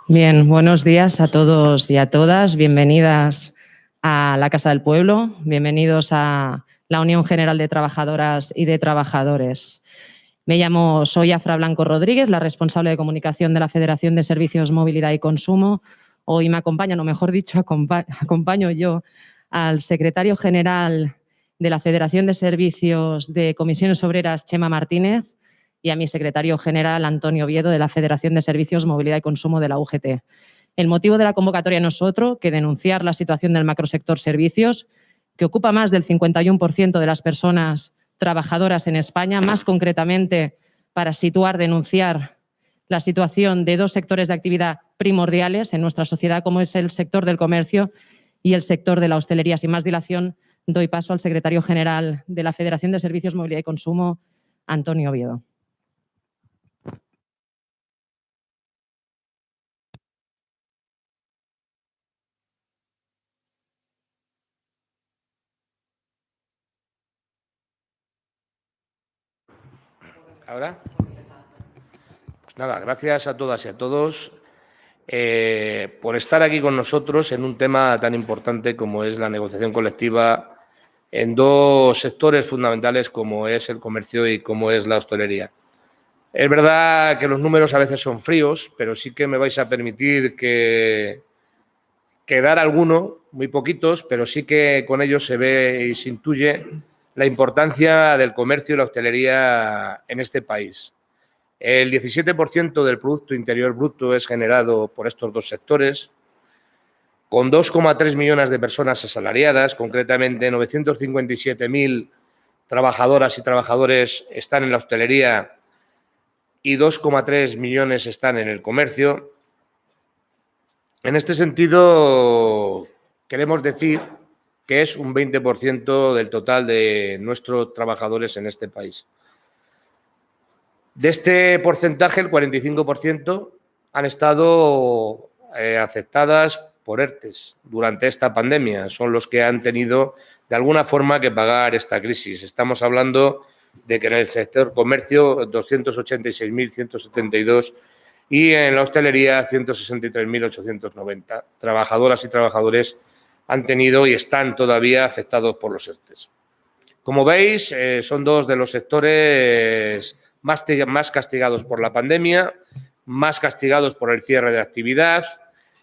Bien, buenos días a todos y a todas. Bienvenidas a la Casa del Pueblo. Bienvenidos a la Unión General de Trabajadoras y de Trabajadores. Soy Afra Blanco Rodríguez, la responsable de comunicación de la Federación de Servicios, Movilidad y Consumo. Hoy me acompañan, o mejor dicho, acompaño yo al secretario general de la Federación de Servicios de Comisiones Obreras, Chema Martínez, y a mi secretario general, Antonio Oviedo, de la Federación de Servicios, Movilidad y Consumo de la UGT. El motivo de la convocatoria no es otro que denunciar la situación del macrosector servicios, que ocupa más del 51% de las personas trabajadoras en España, más concretamente para denunciar la situación de dos sectores de actividad primordiales en nuestra sociedad, como es el sector del comercio y el sector de la hostelería. Sin más dilación, doy paso al secretario general de la Federación de Servicios, Movilidad y Consumo, Antonio Oviedo. ¿Ahora? Pues nada, gracias a todas y a todos por estar aquí con nosotros en un tema tan importante como es la negociación colectiva en dos sectores fundamentales como es el comercio y como es la hostelería. Es verdad que los números a veces son fríos, pero sí que me vais a permitir que dar alguno, muy poquitos, pero sí que con ellos se ve y se intuye la importancia del comercio y la hostelería en este país. El 17% del Producto Interior Bruto es generado por estos dos sectores, con 2,3 millones de personas asalariadas, concretamente 957.000 trabajadoras y trabajadores están en la hostelería y 2,3 millones están en el comercio. En este sentido, queremos decir que es un 20% del total de nuestros trabajadores en este país. De este porcentaje, el 45% han estado afectadas por ERTEs durante esta pandemia. Son los que han tenido, de alguna forma, que pagar esta crisis. Estamos hablando de que en el sector comercio, 286.172 y en la hostelería, 163.890 trabajadoras y trabajadores han tenido y están todavía afectados por los ERTEs. Como veis, son dos de los sectores más castigados por la pandemia, más castigados por el cierre de actividad.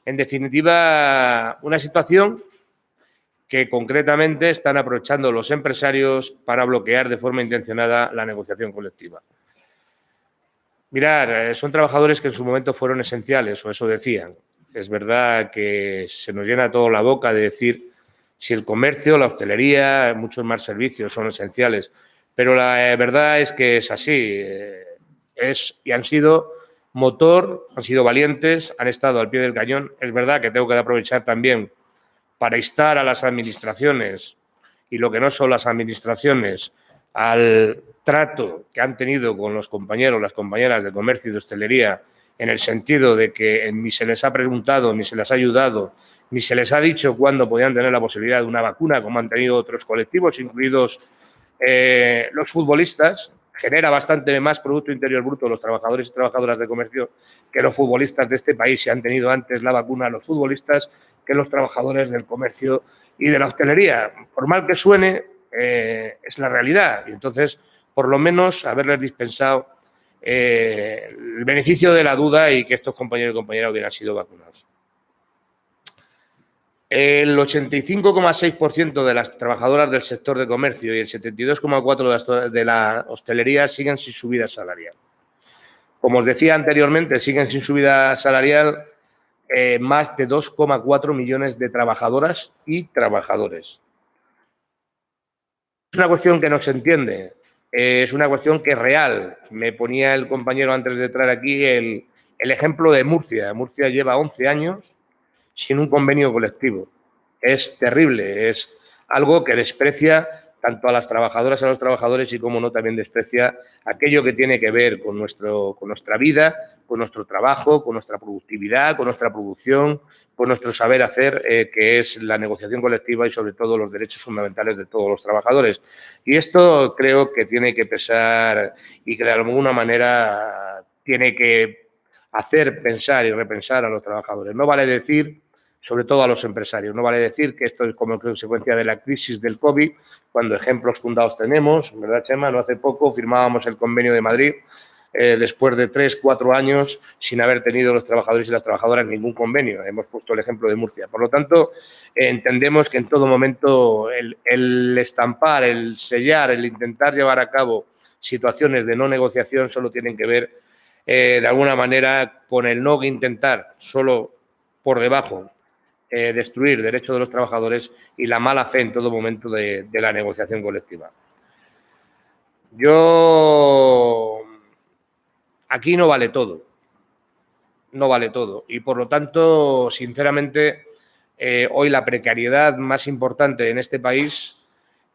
En definitiva, una situación que concretamente están aprovechando los empresarios para bloquear de forma intencionada la negociación colectiva. Mirar, son trabajadores que en su momento fueron esenciales, o eso decían. Es verdad que se nos llena toda la boca de decir si el comercio, la hostelería, muchos más servicios son esenciales, pero la verdad es que es así. Y han sido motor, han sido valientes, han estado al pie del cañón. Es verdad que tengo que aprovechar también para instar a las administraciones y lo que no son las administraciones al trato que han tenido con los compañeros, las compañeras de comercio y de hostelería, en el sentido de que ni se les ha preguntado, ni se les ha ayudado, ni se les ha dicho cuándo podían tener la posibilidad de una vacuna, como han tenido otros colectivos, incluidos los futbolistas. Genera bastante más Producto Interior Bruto los trabajadores y trabajadoras de comercio que los futbolistas de este país, si han tenido antes la vacuna los futbolistas que los trabajadores del comercio y de la hostelería. Por mal que suene, es la realidad. Y entonces, por lo menos, haberles dispensado el beneficio de la duda y que estos compañeros y compañeras hubieran sido vacunados. El 85,6% de las trabajadoras del sector de comercio y el 72,4% de la hostelería siguen sin subida salarial. Como os decía anteriormente, siguen sin subida salarial más de 2,4 millones de trabajadoras y trabajadores. Es una cuestión que no se entiende, es una cuestión que es real. Me ponía el compañero antes de entrar aquí el ejemplo de Murcia. Murcia lleva 11 años sin un convenio colectivo. Es terrible, es algo que desprecia tanto a las trabajadoras, a los trabajadores y, como no, también desprecia aquello que tiene que ver con nuestra vida, con nuestro trabajo, con nuestra productividad, con nuestra producción, con nuestro saber hacer, que es la negociación colectiva y, sobre todo, los derechos fundamentales de todos los trabajadores. Y esto creo que tiene que pesar y que, de alguna manera, tiene que hacer pensar y repensar a los trabajadores. No vale decir, sobre todo a los empresarios, no vale decir que esto es como consecuencia de la crisis del COVID, cuando ejemplos fundados tenemos, ¿verdad, Chema? No hace poco firmábamos el Convenio de Madrid, después de 3 o 4 años sin haber tenido los trabajadores y las trabajadoras ningún convenio. Hemos puesto el ejemplo de Murcia. Por lo tanto, entendemos que en todo momento el estampar, el sellar, el intentar llevar a cabo situaciones de no negociación solo tienen que ver, de alguna manera, con el no intentar solo por debajo destruir derechos de los trabajadores y la mala fe en todo momento de la negociación colectiva. Aquí no vale todo, no vale todo y, por lo tanto, sinceramente, hoy la precariedad más importante en este país,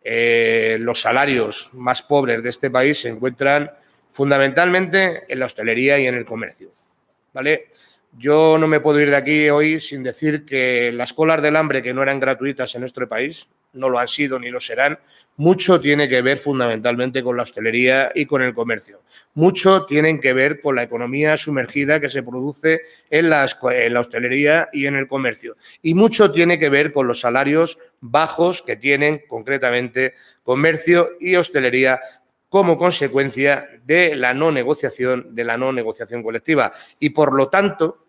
los salarios más pobres de este país se encuentran fundamentalmente en la hostelería y en el comercio, ¿vale? Yo no me puedo ir de aquí hoy sin decir que las colas del hambre, que no eran gratuitas en nuestro país, no lo han sido ni lo serán, mucho tiene que ver fundamentalmente con la hostelería y con el comercio. Mucho tienen que ver con la economía sumergida que se produce en la hostelería y en el comercio. Y mucho tiene que ver con los salarios bajos que tienen concretamente comercio y hostelería como consecuencia de la no negociación colectiva. Y por lo tanto,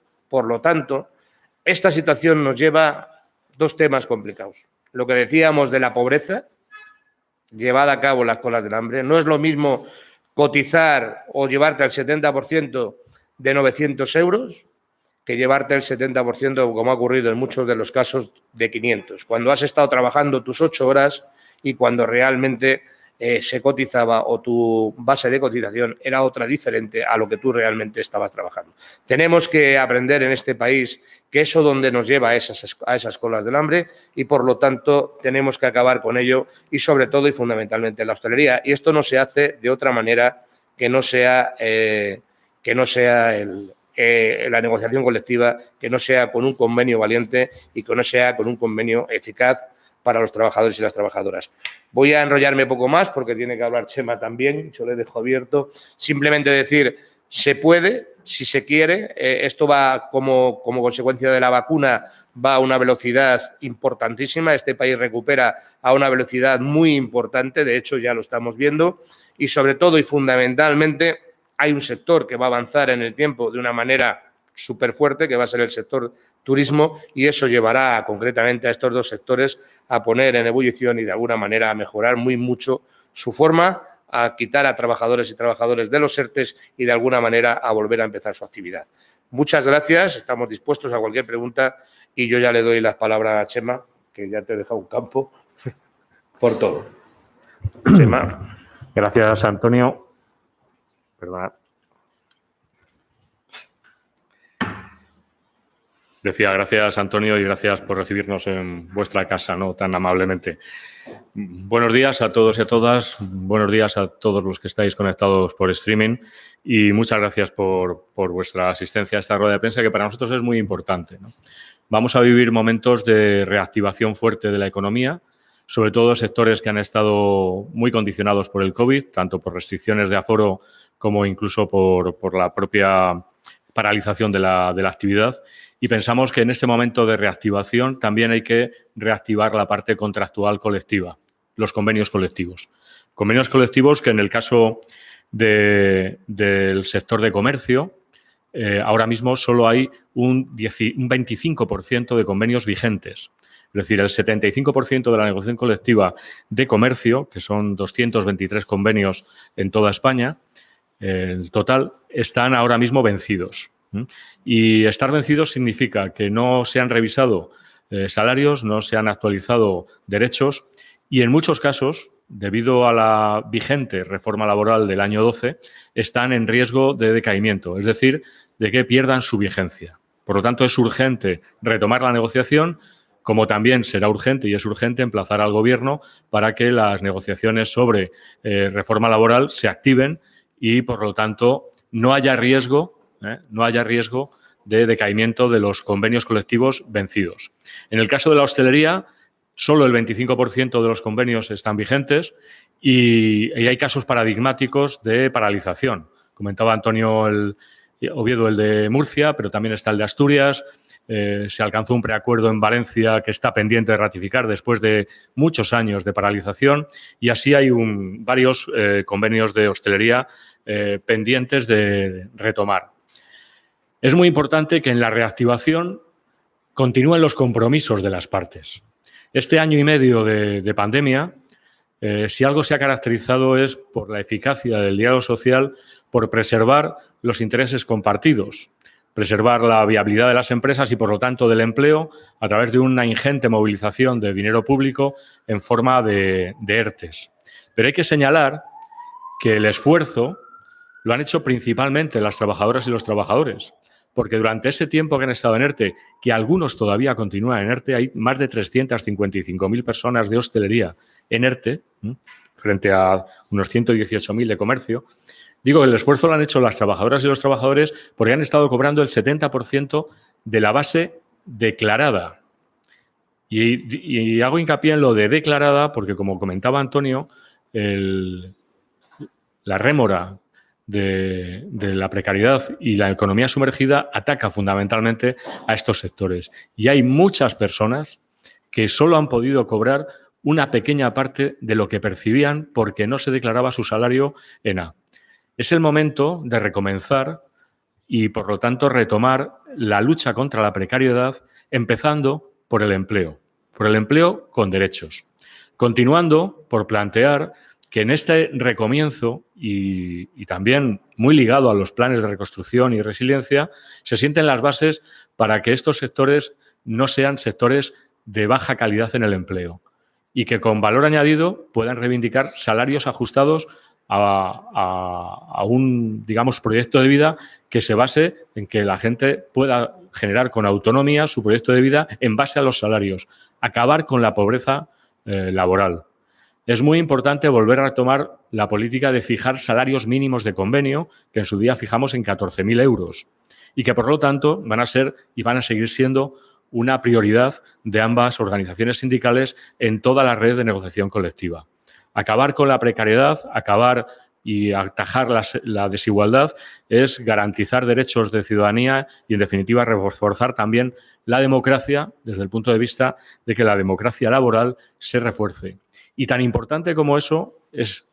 esta situación nos lleva a 2 temas complicados. Lo que decíamos de la pobreza llevada a cabo en las colas del hambre. No es lo mismo cotizar o llevarte al 70% de 900 euros que llevarte el 70%, como ha ocurrido en muchos de los casos, de 500. Cuando has estado trabajando tus 8 horas y cuando realmente se cotizaba o tu base de cotización era otra diferente a lo que tú realmente estabas trabajando. Tenemos que aprender en este país que eso donde nos lleva a esas colas del hambre y, por lo tanto, tenemos que acabar con ello y, sobre todo y fundamentalmente, la hostelería. Y esto no se hace de otra manera que no sea la negociación colectiva, que no sea con un convenio valiente y que no sea con un convenio eficaz para los trabajadores y las trabajadoras. Voy a enrollarme poco más porque tiene que hablar Chema también, yo le dejo abierto. Simplemente decir, se puede, si se quiere, esto va como consecuencia de la vacuna, va a una velocidad importantísima, este país recupera a una velocidad muy importante, de hecho ya lo estamos viendo, y sobre todo y fundamentalmente hay un sector que va a avanzar en el tiempo de una manera súper fuerte, que va a ser el sector turismo, y eso llevará concretamente a estos 2 sectores a poner en ebullición y de alguna manera a mejorar muy mucho su forma, a quitar a trabajadores y trabajadoras de los ERTEs y de alguna manera a volver a empezar su actividad. Muchas gracias, estamos dispuestos a cualquier pregunta y yo ya le doy las palabras a Chema, que ya te he dejado un campo, por todo. Chema. Gracias, Antonio. Perdona. Decía, gracias, Antonio, y gracias por recibirnos en vuestra casa, ¿no?, tan amablemente. Buenos días a todos y a todas, buenos días a todos los que estáis conectados por streaming y muchas gracias por vuestra asistencia a esta rueda de prensa, que para nosotros es muy importante, ¿no? Vamos a vivir momentos de reactivación fuerte de la economía, sobre todo sectores que han estado muy condicionados por el COVID, tanto por restricciones de aforo como incluso por la propia paralización de la actividad, y pensamos que en este momento de reactivación también hay que reactivar la parte contractual colectiva, los convenios colectivos. Convenios colectivos que en el caso del sector de comercio, ahora mismo solo hay un 25% de convenios vigentes. Es decir, el 75% de la negociación colectiva de comercio, que son 223 convenios en toda España, el total, están ahora mismo vencidos. Y estar vencidos significa que no se han revisado salarios, no se han actualizado derechos y en muchos casos, debido a la vigente reforma laboral del año 12, están en riesgo de decaimiento, es decir, de que pierdan su vigencia. Por lo tanto, es urgente retomar la negociación, como también será urgente y es urgente emplazar al Gobierno para que las negociaciones sobre reforma laboral se activen y, por lo tanto, no haya riesgo de decaimiento de los convenios colectivos vencidos. En el caso de la hostelería, solo el 25% de los convenios están vigentes y hay casos paradigmáticos de paralización. Comentaba Antonio Oviedo el de Murcia, pero también está el de Asturias. Se alcanzó un preacuerdo en Valencia que está pendiente de ratificar después de muchos años de paralización, y así hay varios convenios de hostelería pendientes de retomar. Es muy importante que en la reactivación continúen los compromisos de las partes. Este año y medio de pandemia, si algo se ha caracterizado es por la eficacia del diálogo social, por preservar los intereses compartidos, preservar la viabilidad de las empresas y, por lo tanto, del empleo a través de una ingente movilización de dinero público en forma de ERTES. Pero hay que señalar que el esfuerzo lo han hecho principalmente las trabajadoras y los trabajadores, porque durante ese tiempo que han estado en ERTE, que algunos todavía continúan en ERTE, hay más de 355.000 personas de hostelería en ERTE, frente a unos 118.000 de comercio. Digo, el esfuerzo lo han hecho las trabajadoras y los trabajadores porque han estado cobrando el 70% de la base declarada. Y hago hincapié en lo de declarada porque, como comentaba Antonio, la rémora de la precariedad y la economía sumergida ataca fundamentalmente a estos sectores. Y hay muchas personas que solo han podido cobrar una pequeña parte de lo que percibían porque no se declaraba su salario en A. Es el momento de recomenzar y, por lo tanto, retomar la lucha contra la precariedad, empezando por el empleo con derechos. Continuando por plantear que en este recomienzo y también muy ligado a los planes de reconstrucción y resiliencia, se sienten las bases para que estos sectores no sean sectores de baja calidad en el empleo y que con valor añadido puedan reivindicar salarios ajustados a un, digamos, proyecto de vida que se base en que la gente pueda generar con autonomía su proyecto de vida en base a los salarios, acabar con la pobreza laboral. Es muy importante volver a retomar la política de fijar salarios mínimos de convenio, que en su día fijamos en 14.000 euros, y que, por lo tanto, van a ser y van a seguir siendo una prioridad de ambas organizaciones sindicales en toda la red de negociación colectiva. Acabar con la precariedad, acabar y atajar la desigualdad es garantizar derechos de ciudadanía y, en definitiva, reforzar también la democracia desde el punto de vista de que la democracia laboral se refuerce. Y tan importante como eso es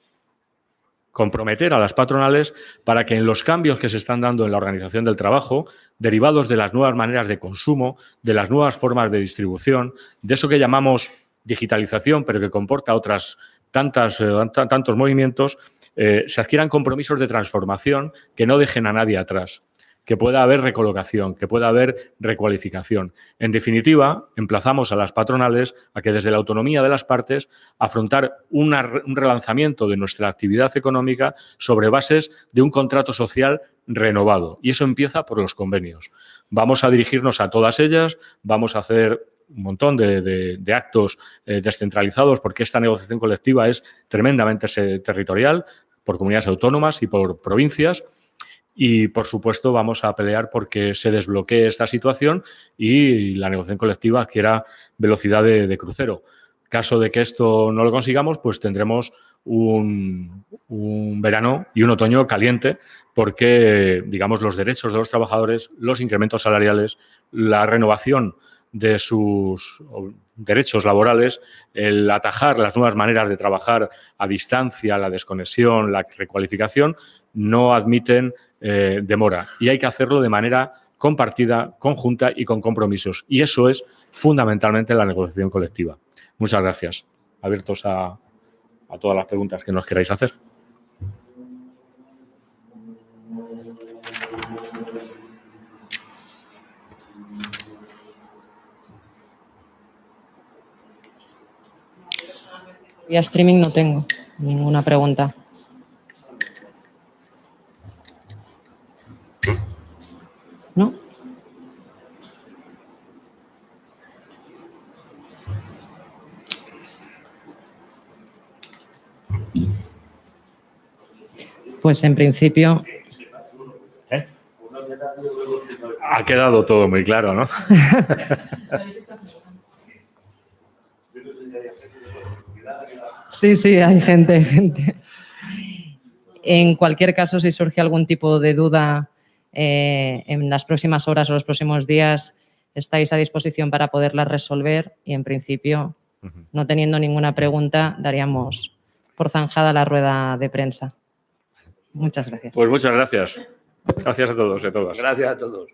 comprometer a las patronales para que en los cambios que se están dando en la organización del trabajo, derivados de las nuevas maneras de consumo, de las nuevas formas de distribución, de eso que llamamos digitalización, pero que comporta otras tantos movimientos, se adquieran compromisos de transformación que no dejen a nadie atrás, que pueda haber recolocación, que pueda haber recualificación. En definitiva, emplazamos a las patronales a que desde la autonomía de las partes afrontar un relanzamiento de nuestra actividad económica sobre bases de un contrato social renovado. Y eso empieza por los convenios. Vamos a dirigirnos a todas ellas, vamos a hacer un montón de actos descentralizados porque esta negociación colectiva es tremendamente territorial por comunidades autónomas y por provincias. Y, por supuesto, vamos a pelear porque se desbloquee esta situación y la negociación colectiva adquiera velocidad de crucero. Caso de que esto no lo consigamos, pues tendremos un verano y un otoño caliente porque, digamos, los derechos de los trabajadores, los incrementos salariales, la renovación de sus derechos laborales, el atajar las nuevas maneras de trabajar a distancia, la desconexión, la recualificación, no admiten demora. Y hay que hacerlo de manera compartida, conjunta y con compromisos. Y eso es fundamentalmente la negociación colectiva. Muchas gracias. Abiertos a todas las preguntas que nos queráis hacer. Vía streaming no tengo ninguna pregunta. ¿No? Pues en principio... Ha quedado todo muy claro, ¿no? Sí, hay gente. En cualquier caso, si surge algún tipo de duda en las próximas horas o los próximos días estáis a disposición para poderlas resolver y, en principio, no teniendo ninguna pregunta, daríamos por zanjada la rueda de prensa. Muchas gracias. Pues muchas gracias. Gracias a todos y a todas. Gracias a todos.